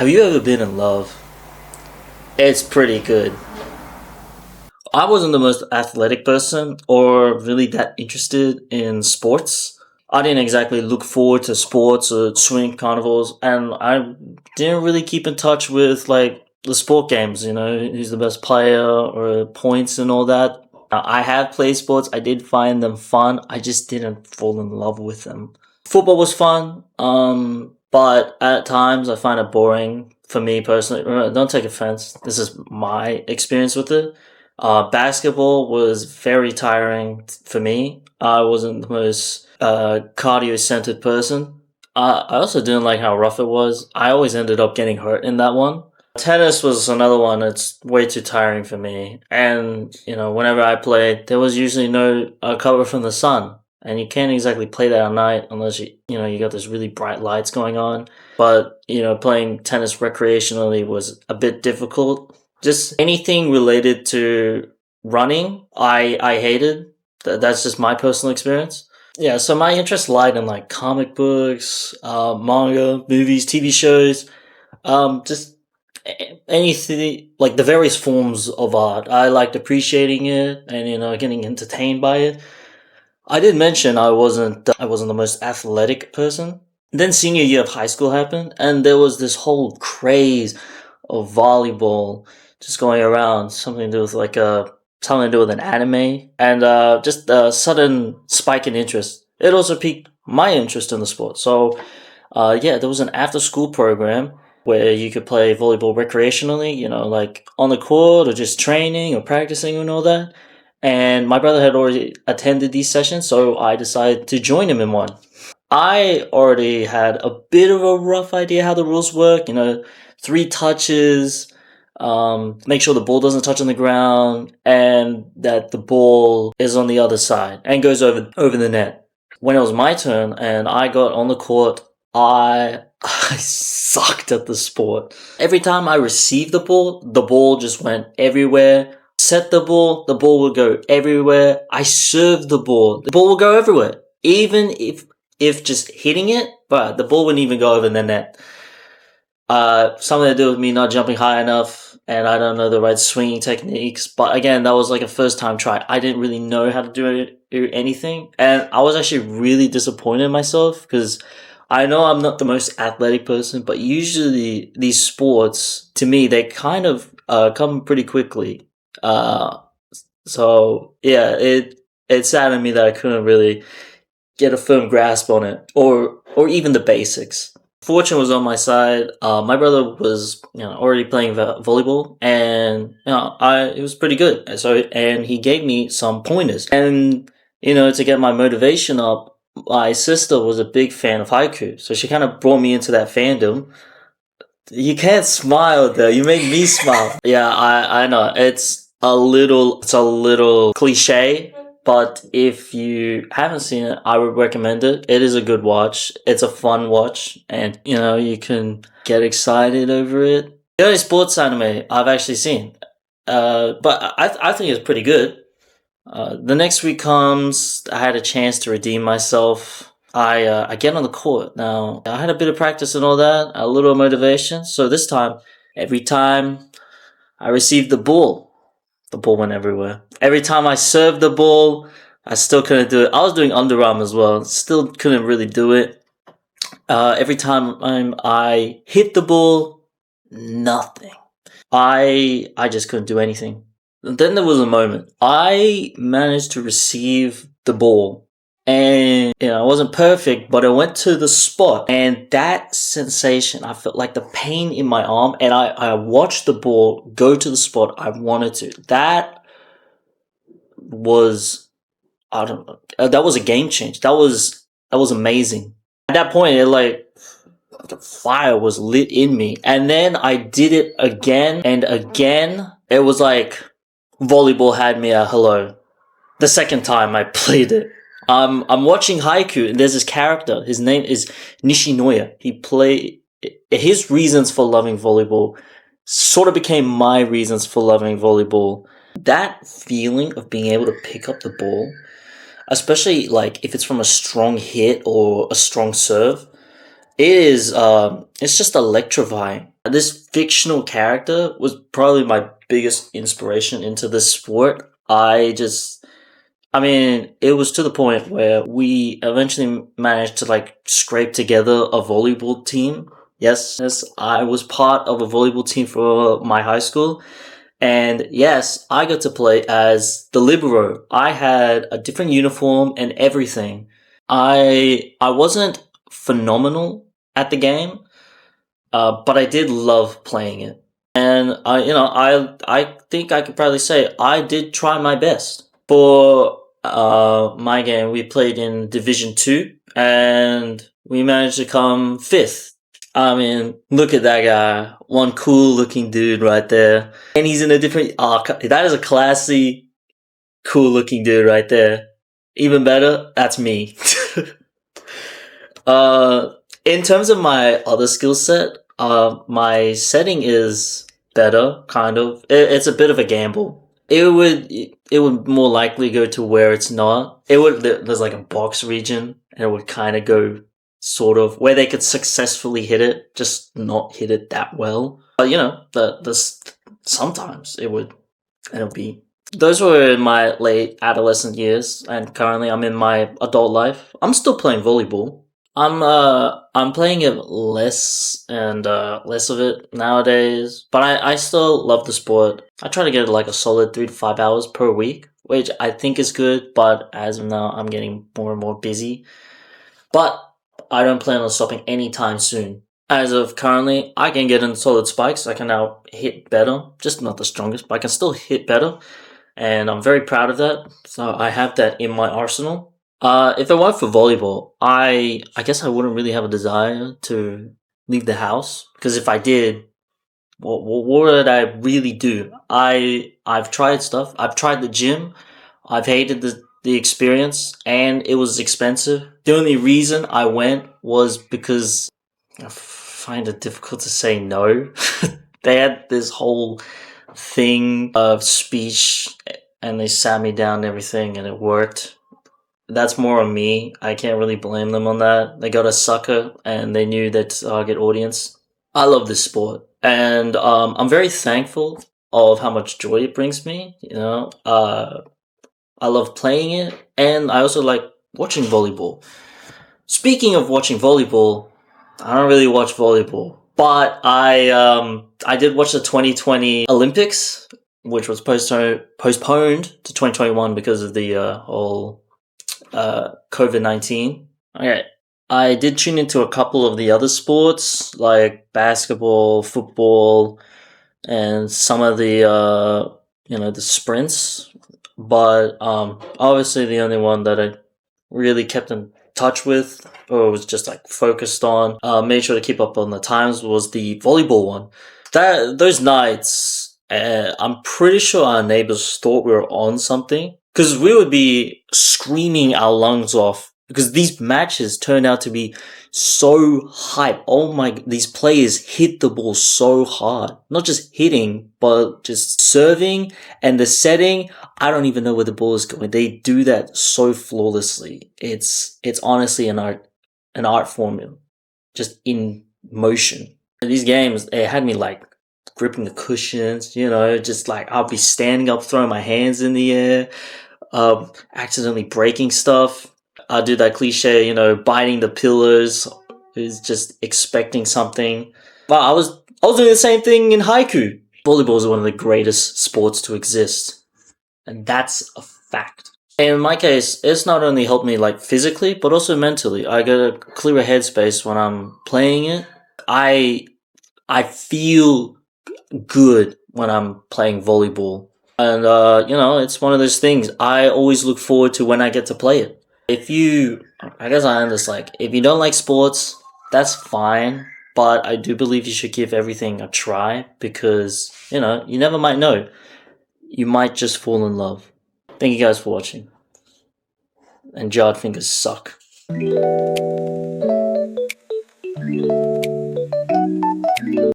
Have you ever been in love? It's pretty good. I wasn't the most athletic person or really that interested in sports. I didn't exactly look forward to sports or swing carnivals, and I didn't really keep in touch with like the sport games, who's the best player or points and all that. I have played sports, I did find them fun, I just didn't fall in love with them. Football was fun, but at times I find it boring for me personally. Don't take offense, this is my experience with it. Basketball was very tiring for me. I wasn't the most cardio centered person. I also didn't like how rough it was. I always ended up getting hurt in that one. Tennis was another one. It's way too tiring for me. And, whenever I played, there was usually no cover from the sun. And you can't exactly play that at night unless you got this really bright lights going on. But, playing tennis recreationally was a bit difficult. Just anything related to running, I hated. That's just my personal experience. Yeah, so my interest lied in like comic books, manga, movies, TV shows, just anything like the various forms of art. I liked appreciating it and getting entertained by it. I did mention I wasn't the most athletic person. Then senior year of high school happened, and there was this whole craze of volleyball just going around. Something to do with something to do with an anime, and just a sudden spike in interest. It also piqued my interest in the sport. So, yeah, there was an after-school program where you could play volleyball recreationally, like on the court or just training or practicing and all that. And my brother had already attended these sessions, so I decided to join him in one. I already had a bit of a rough idea how the rules work, 3 touches, make sure the ball doesn't touch on the ground, and that the ball is on the other side and goes over the net. When it was my turn and I got on the court, I sucked at the sport. Every time I received the ball just went everywhere. Set the ball would go everywhere. I served the ball would go everywhere. Even if just hitting it, but the ball wouldn't even go over the net. Something to do with me not jumping high enough, and I don't know the right swinging techniques. But again, that was like a first time try. I didn't really know how to do anything, and I was actually really disappointed in myself because I know I'm not the most athletic person, but usually these sports, to me, they kind of come pretty quickly. So yeah, it saddened me that I couldn't really get a firm grasp on it, or even the basics. Fortune was on my side. My brother was, already playing volleyball, and it was pretty good. And he gave me some pointers, and to get my motivation up. My sister was a big fan of haiku, so she kind of brought me into that fandom. You can't smile though. You made me smile. Yeah, I know it's a little cliche. But if you haven't seen it, I would recommend it. It is a good watch. It's a fun watch, and you can get excited over it. The only sports anime I've actually seen, but I think it's pretty good. The next week comes. I had a chance to redeem myself. I get on the court now. I had a bit of practice and all that, a little motivation. So this time, every time I received the ball went everywhere. Every time I served the ball, I still couldn't do it. I was doing underarm as well. Still couldn't really do it. Every time I hit the ball, nothing. I just couldn't do anything. Then there was a moment. I managed to receive the ball. And, it wasn't perfect, but it went to the spot. And that sensation, I felt like the pain in my arm, and I watched the ball go to the spot I wanted to. That was, I don't know, that was a game change. That was amazing. At that point, the fire was lit in me. And then I did it again and again. It was like volleyball had me at hello. The second time I played it. I'm watching Haiku, and there's this character. His name is Nishinoya. His reasons for loving volleyball sort of became my reasons for loving volleyball. That feeling of being able to pick up the ball, especially like if it's from a strong hit or a strong serve, it's just electrifying. This fictional character was probably my biggest inspiration into this sport. I mean, it was to the point where we eventually managed to like scrape together a volleyball team. Yes, I was part of a volleyball team for my high school. And yes, I got to play as the libero. I had a different uniform and everything. I wasn't phenomenal at the game, but I did love playing it. And I think I could probably say I did try my best. For my game, we played in Division 2 and we managed to come 5th. I mean, look at that guy. One cool looking dude right there. And he's in a different, that is a classy, cool looking dude right there. Even better, that's me. In terms of my other skill set, my setting is better, kind of. It's a bit of a gamble. It would more likely go to where it's not. There's like a box region, and it would kind of go sort of where they could successfully hit it, just not hit it that well. But sometimes it'll be. Those were in my late adolescent years, and currently I'm in my adult life. I'm still playing volleyball. I'm playing it less and less of it nowadays, but I still love the sport. I try to get like a solid 3 to 5 hours per week, which I think is good, but as of now I'm getting more and more busy. But I don't plan on stopping anytime soon. As of currently, I can get in solid spikes. I can now hit better, just not the strongest, but I can still hit better, and I'm very proud of that. So I have that in my arsenal. If it weren't for volleyball, I guess I wouldn't really have a desire to leave the house, because if I did, what would I really do? I've tried stuff. I've tried the gym. I've hated the experience, and it was expensive. The only reason I went was because I find it difficult to say no. They had this whole thing of speech, and they sat me down and everything, and it worked. That's more on me. I can't really blame them on that. They got a sucker, and they knew their target audience. I love this sport, and I'm very thankful of how much joy it brings me. I love playing it, and I also like watching volleyball. Speaking of watching volleyball, I don't really watch volleyball, but I did watch the 2020 Olympics, which was postponed to 2021 because of the whole COVID-19. Okay, I did tune into a couple of the other sports like basketball, football, and some of the sprints. But obviously the only one that I really kept in touch with, or was just like focused on, made sure to keep up on the times, was the volleyball one. Those nights, I'm pretty sure our neighbors thought we were on something, because we would be screaming our lungs off, because these matches turned out to be so hype. Oh my, these players hit the ball so hard. Not just hitting, but just serving and the setting. I don't even know where the ball is going. They do that so flawlessly. It's honestly an art form, just in motion. These games, it had me like gripping the cushions, just like I'll be standing up, throwing my hands in the air, accidentally breaking stuff. I'll do that cliche, biting the pillars, is just expecting something. But I was doing the same thing in haiku. Volleyball is one of the greatest sports to exist, and that's a fact. In my case, it's not only helped me like physically, but also mentally. I get a clearer headspace when I'm playing it. I feel good when I'm playing volleyball. And, it's one of those things I always look forward to when I get to play it. I guess I am just like, if you don't like sports, that's fine. But I do believe you should give everything a try, because, you never might know. You might just fall in love. Thank you guys for watching. And jarred fingers suck.